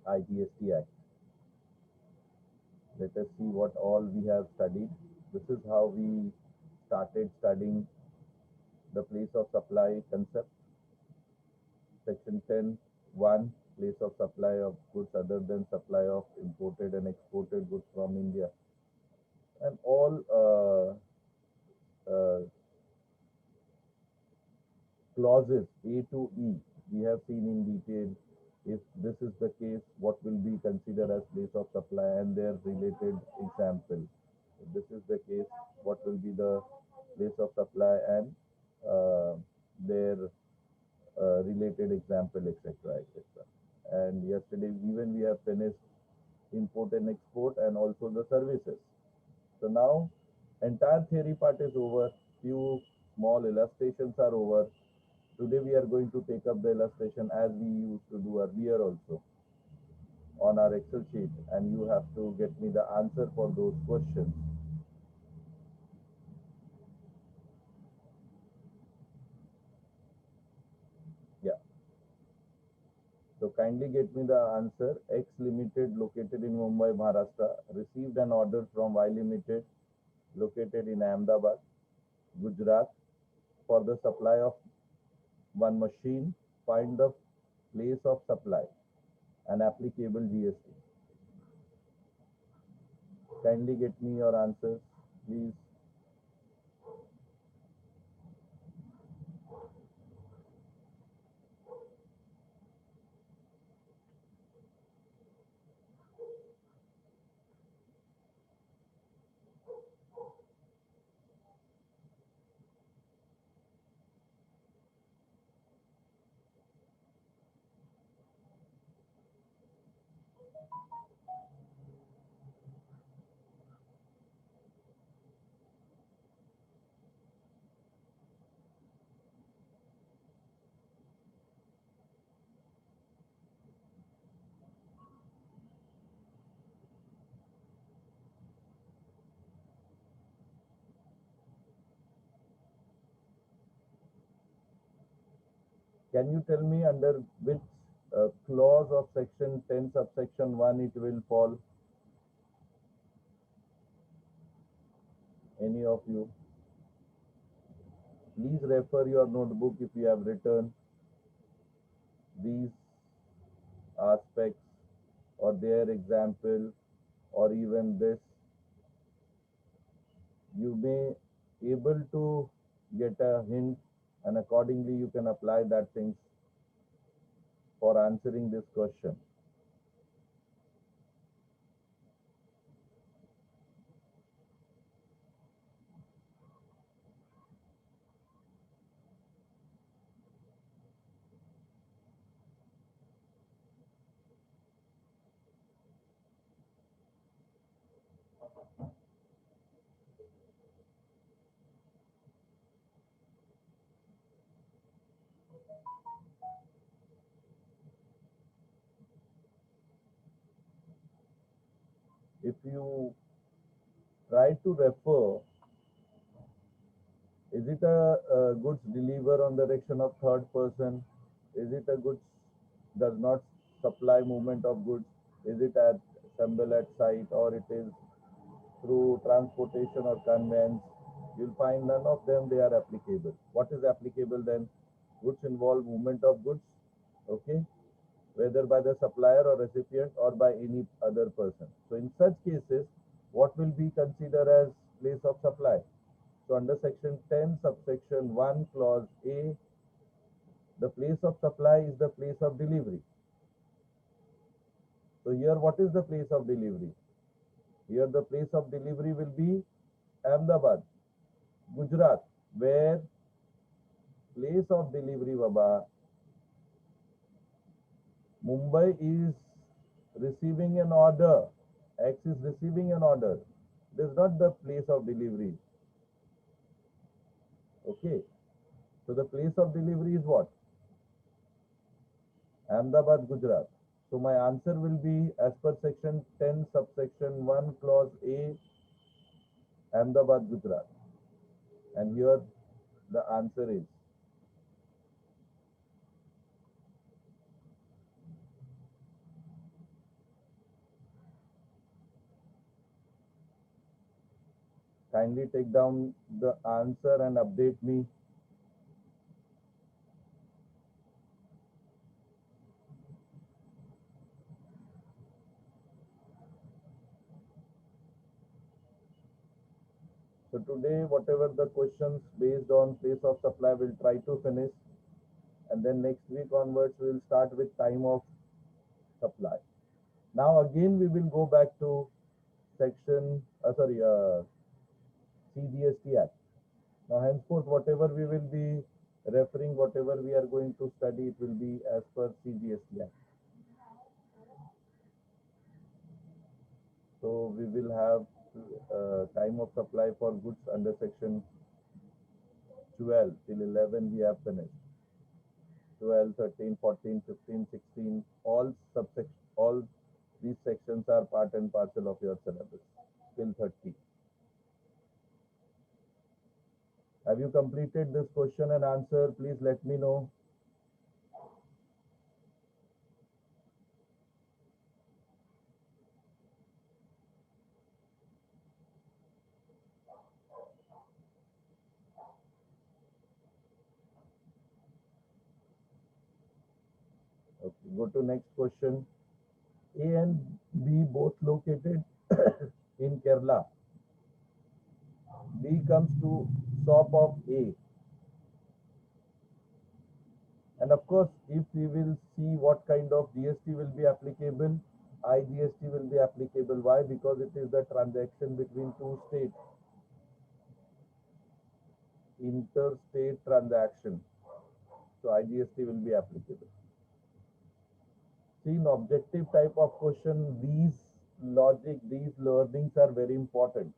IGST Act. Let us see what all we have studied. This is how we started studying the place of supply concept. Section 10(1), place of supply of goods other than supply of imported and exported goods from India. And all clauses A to E, we have seen in detail. If this is the case, what will be considered as place of supply and their related example. If this is the case, what will be the place of supply and their related example, etc., etc. And yesterday, even we have finished import and export and also the services. So now, entire theory part is over. Few small illustrations are over. Today we are going to take up the illustration as we used to do earlier also on our Excel sheet, and you have to get me the answer for those questions. Yeah. So kindly get me the answer. X Limited, located in Mumbai, Maharashtra, received an order from Y Limited, located in Ahmedabad, Gujarat, for the supply of one machine. Find the place of supply and applicable GST. Kindly get me your answers, please. Can you tell me under which clause of section 10 subsection 1 it will fall? Any of you? Please refer your notebook if you have written these aspects or their example or even this. You may able to get a hint, and accordingly you can apply that things for answering this question. If you try to refer, is it a goods deliver on direction of third person? Is it a goods does not supply movement of goods? Is it at assemble at site, or it is through transportation or conveyance? You'll find none of them they are applicable. What is applicable then? Goods involve movement of goods, okay, whether by the supplier or recipient or by any other person. So in such cases, what will be considered as place of supply? So under section 10 subsection 1 clause A, the place of supply is the place of delivery. So here what is the place of delivery? Here the place of delivery will be Ahmedabad, Gujarat, where place of delivery, Baba, Mumbai is receiving an order. X is receiving an order. This is not the place of delivery. Okay. So the place of delivery is what? Ahmedabad, Gujarat. So my answer will be as per section 10 subsection 1 clause A, Ahmedabad, Gujarat. And here the answer is. Kindly take down the answer and update me. So today, whatever the questions based on place of supply, we'll try to finish. And then next week onwards, we'll start with time of supply. Now again, we will go back to section, CGST Act. Now henceforth, whatever we will be referring, whatever we are going to study, it will be as per CGST Act. So we will have time of supply for goods under section 12 till 11 we have finished. 12, 13, 14, 15, 16, all these sections are part and parcel of your syllabus till 30. Have you completed this question and answer? Please let me know. Okay, go to next question. A and B both located in Kerala. B comes to shop of A. And of course, if we will see what kind of GST will be applicable, IGST will be applicable. Why? Because it is the transaction between two states, interstate transaction. So IGST will be applicable. See, in objective type of question, these logic, these learnings are very important.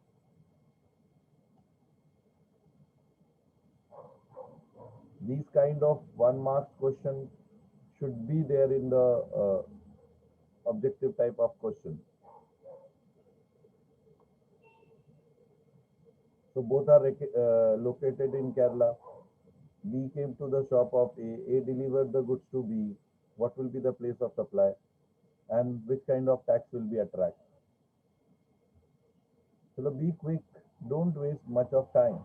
These kind of 1 mark question should be there in the objective type of question. So both are located in Kerala. B came to the shop of A. A delivered the goods to B. What will be the place of supply? And which kind of tax will be attracted? So be quick. Don't waste much of time.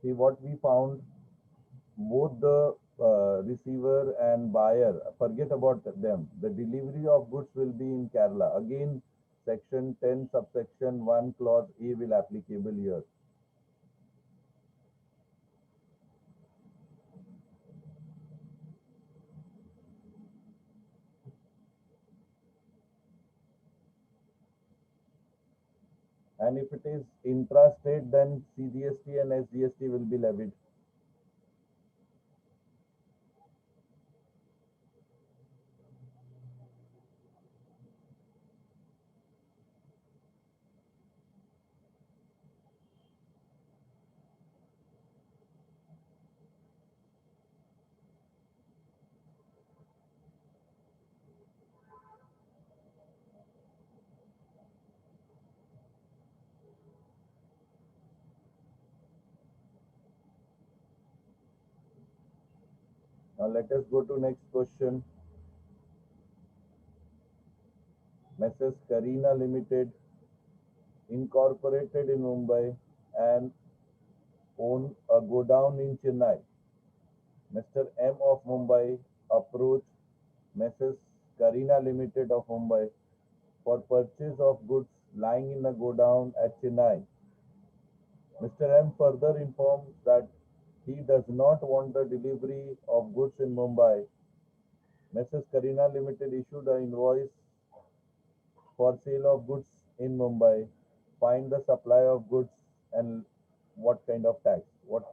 See what we found, both the receiver and buyer, forget about them. The delivery of goods will be in Kerala. Again, section 10 subsection 1 clause A will applicable here. And if it is intrastate, then CGST and SGST will be levied. Now let us go to next question. Mrs. Karina Limited, incorporated in Mumbai, and own a godown in Chennai. Mr. M of Mumbai approached Mrs. Karina Limited of Mumbai for purchase of goods lying in a godown at Chennai. Mr. M further informed that he does not want the delivery of goods in Mumbai. Mrs. Karina Limited issued an invoice for sale of goods in Mumbai. Find the supply of goods and what kind of tax, what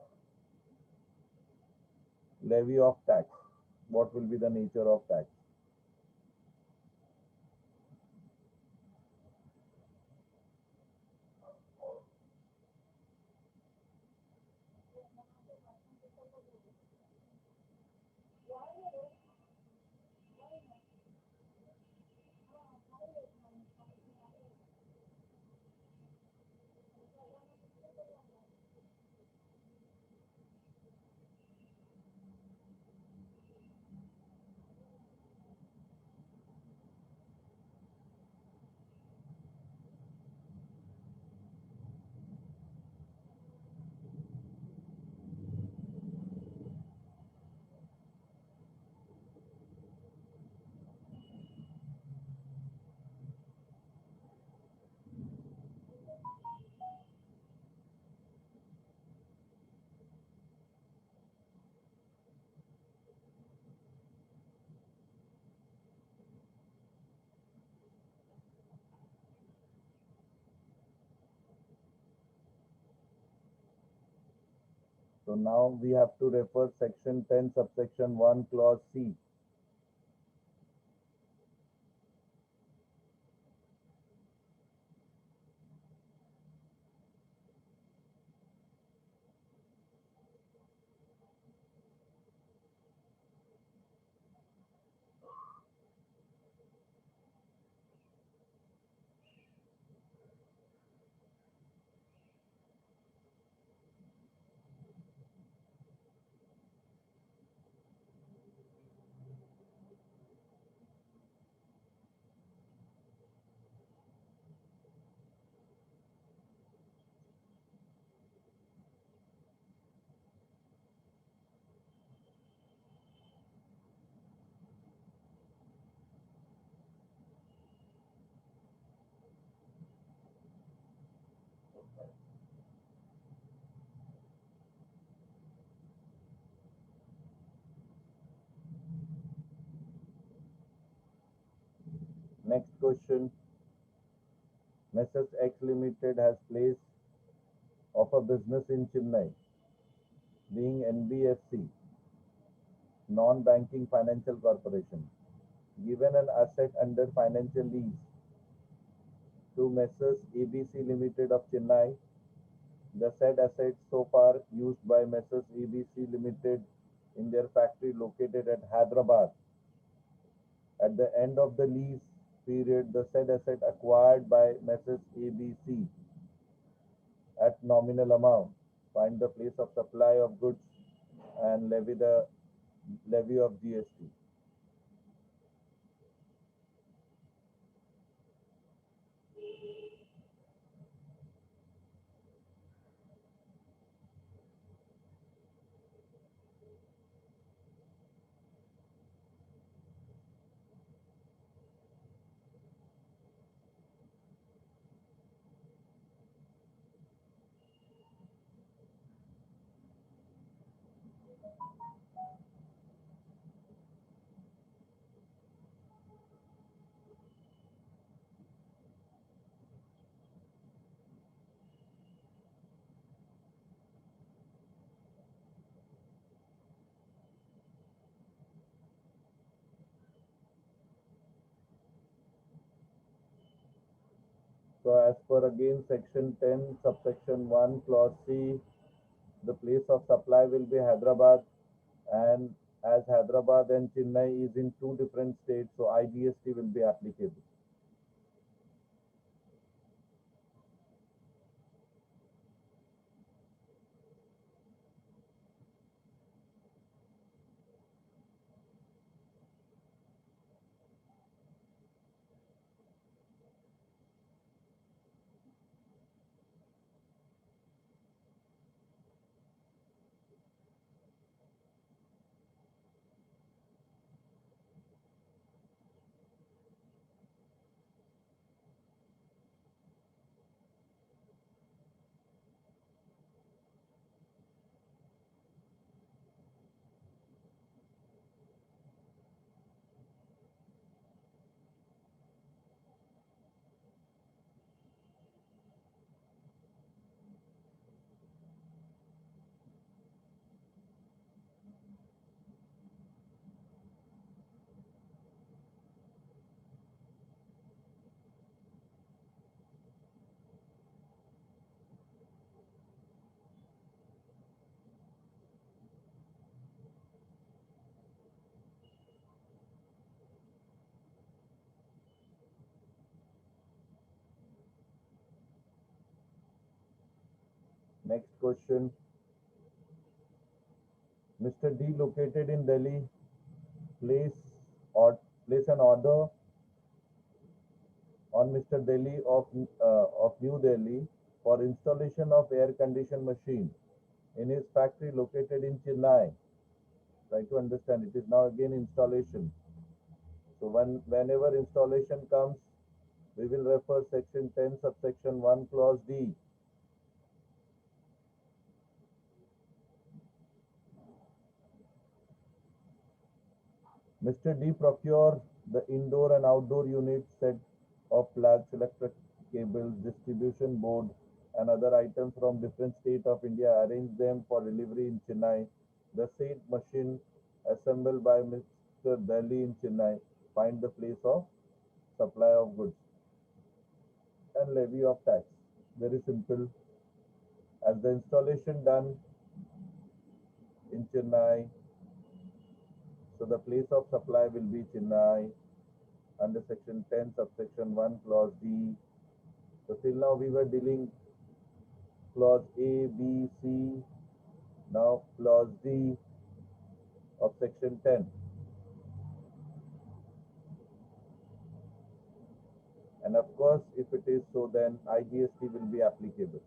levy of tax, what will be the nature of tax. So now we have to refer section 10 subsection 1 clause C. Next question. Mrs. X Limited has place of a business in Chennai, being NBFC, non-banking financial corporation, given an asset under financial lease to Messrs. ABC Limited of Chennai. The said assets so far used by Messrs. ABC Limited in their factory located at Hyderabad. At the end of the lease period, the said asset acquired by Messrs. ABC at nominal amount. Find the place of supply of goods and levy the levy of GST. So as per again section 10 subsection 1 clause C, the place of supply will be Hyderabad, and as Hyderabad and Chennai is in two different states, so IGST will be applicable. Next question. Mr. D located in Delhi place or place an order on Mr. Delhi of New Delhi for installation of air conditioned machine in his factory located in Chennai. Try to understand. It is now again installation. So whenever installation comes, we will refer section 10 subsection 1 clause D. Mr. D procure the indoor and outdoor unit set of plugs, electric cables, distribution board, and other items from different state of India. Arrange them for delivery in Chennai. The said machine assembled by Mr. Delhi in Chennai. Find the place of supply of goods and levy of tax. Very simple. As the installation done in Chennai, so the place of supply will be Chennai under section 10 subsection 1 clause D. So till now we were dealing clause A, B, C, now clause D of section 10. And of course, if it is so, then IGST will be applicable.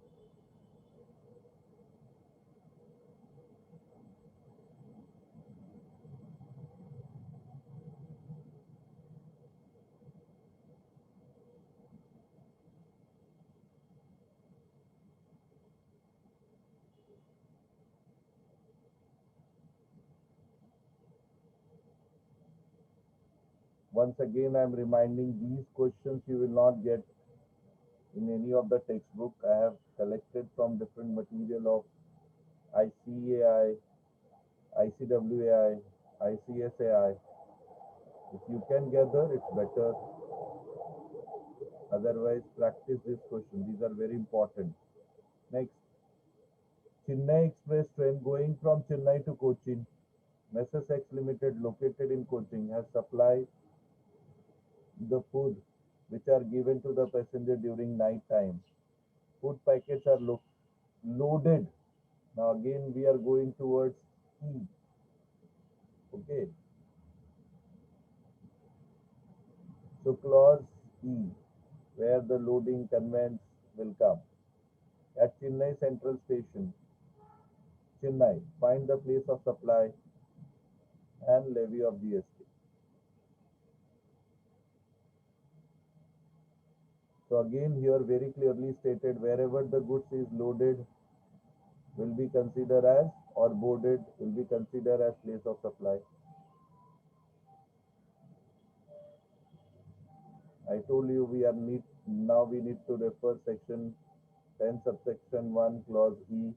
Once again, I am reminding these questions you will not get in any of the textbook. I have collected from different material of ICAI, ICWAI, ICSAI. If you can gather, it's better. Otherwise, practice this question. These are very important. Next, Chennai Express train going from Chennai to Cochin. Messrs X Limited, located in Cochin, has supplied the food which are given to the passenger during night time. Food packets are loaded. Now again we are going towards E. Okay. So clause E, where the loading conveyance will come. At Chennai Central Station, Chennai, find the place of supply and levy of GST. So again here very clearly stated, wherever the goods is loaded will be considered as, or boarded will be considered as place of supply. I told you we need to refer section 10 subsection 1 clause E.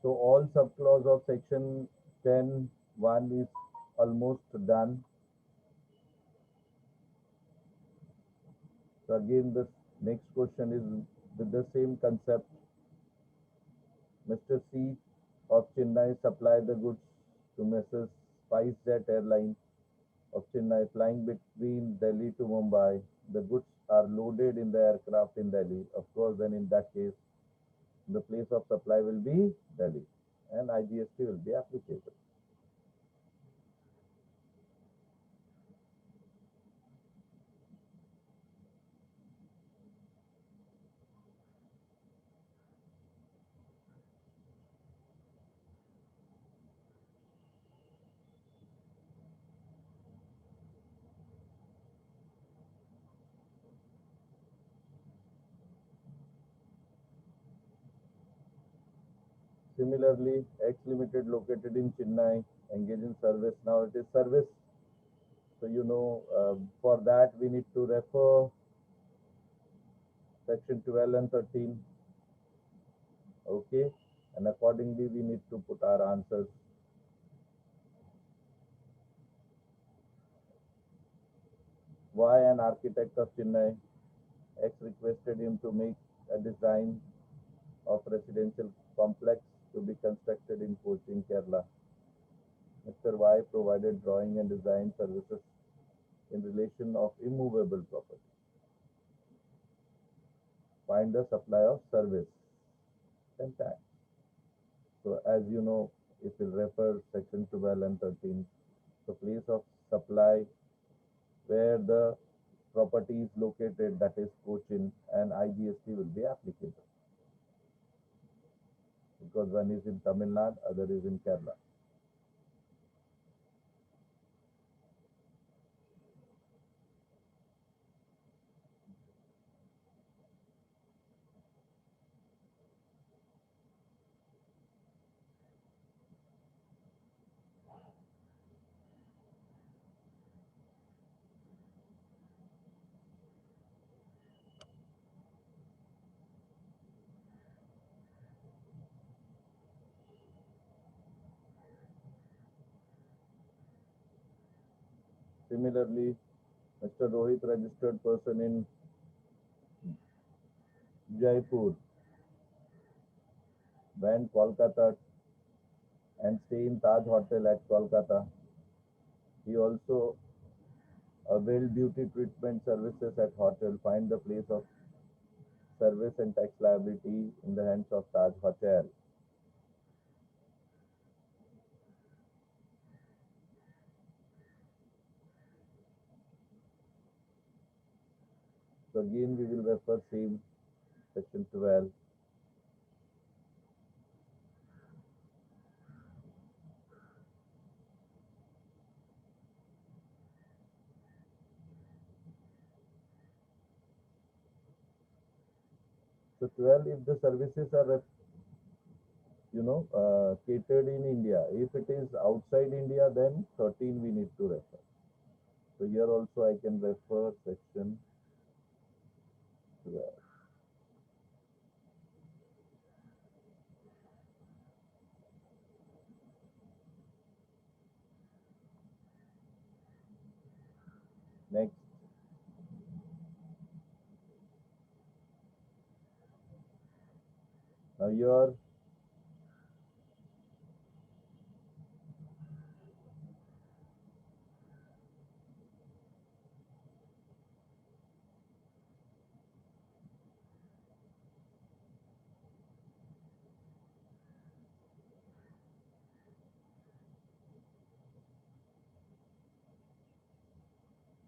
So all subclause of section 10(1) is almost done. So again, the next question is with the same concept. Mr. C of Chennai supply the goods to Messrs. SpiceJet Airline of Chennai flying between Delhi to Mumbai. The goods are loaded in the aircraft in Delhi. Of course, then in that case, the place of supply will be Delhi and IGST will be applicable. Similarly, X Limited located in Chennai engage in service. Now it is service. So, for that we need to refer section 12 and 13. Okay. And accordingly, we need to put our answers. Why an architect of Chennai? X requested him to make a design of residential complex to be constructed in Cochin, Kerala. Mr. Y provided drawing and design services in relation of immovable property. Find the supply of service and tax. So as you know, if you refer section 12 and 13, the place of supply where the property is located, that is Cochin, and IGST will be applicable because one is in Tamil Nadu, other is in Kerala. Similarly, Mr. Rohit registered person in Jaipur, went Kolkata and stay in Taj Hotel at Kolkata. He also availed beauty treatment services at hotel. Find the place of service and tax liability in the hands of Taj Hotel. So again, we will refer same section 12. So 12, if the services are, catered in India. If it is outside India, then 13 we need to refer. So here also I can refer section 12. Next, now here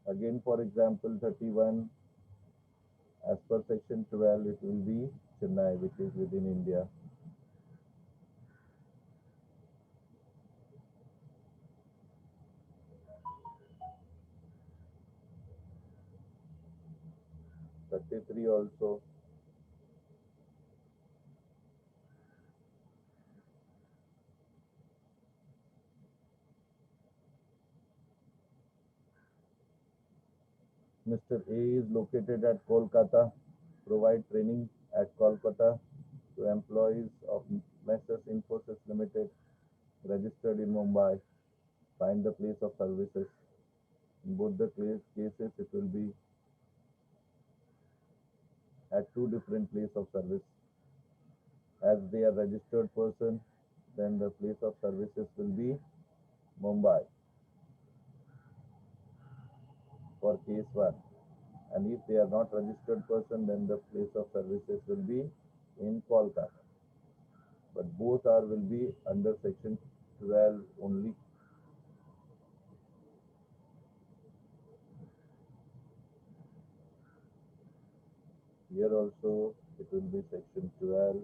again for example 31, as per section 12, it will be Chennai, which is within India. 33 also. Mr. A is located at Kolkata, provide training at Kolkata to employees of Messrs. Infosys Limited, registered in Mumbai. Find the place of services. In both the cases, it will be at two different place of service. As they are registered person, then the place of services will be Mumbai for case 1. And if they are not registered person, then the place of services will be in Kolkata. But both are will be under section 12 only. Here also it will be section 12.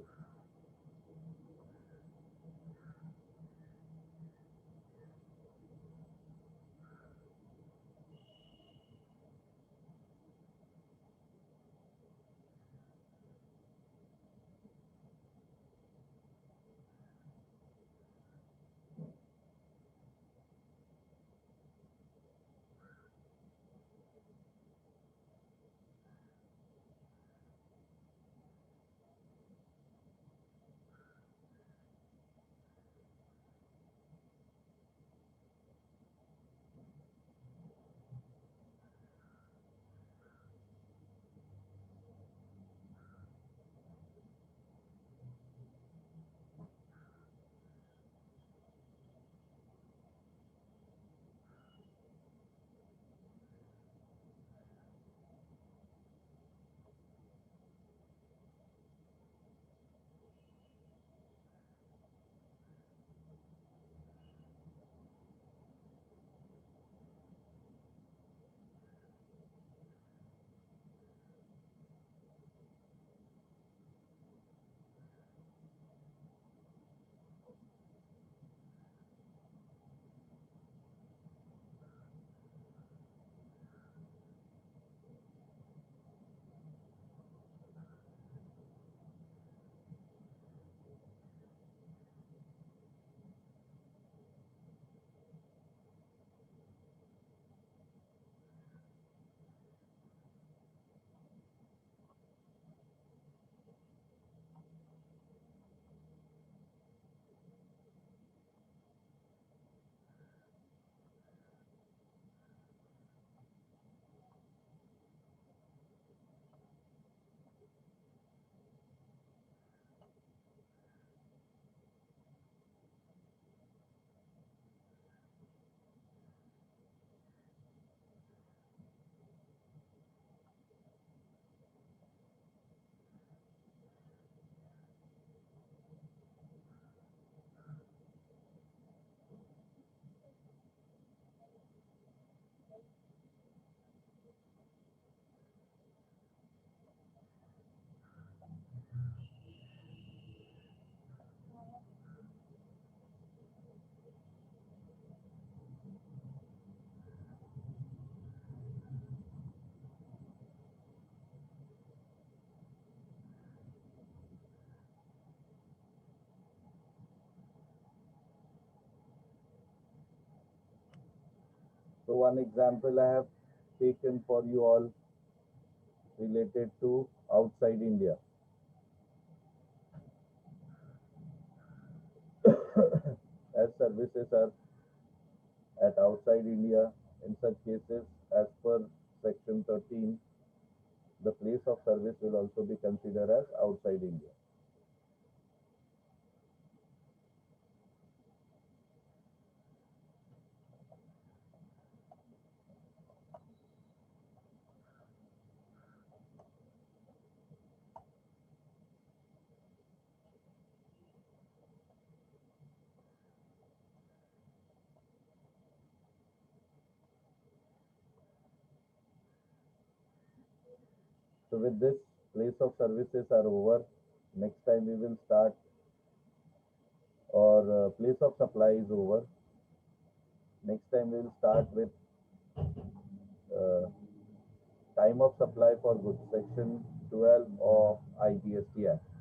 So one example I have taken for you all related to outside India. As services are at outside India, in such cases, as per section 13, the place of service will also be considered as outside India. So with this, place of services are over. Next time we will start, or place of supply is over. Next time we will start with uh, time of supply for goods, section 12 of IGST Act.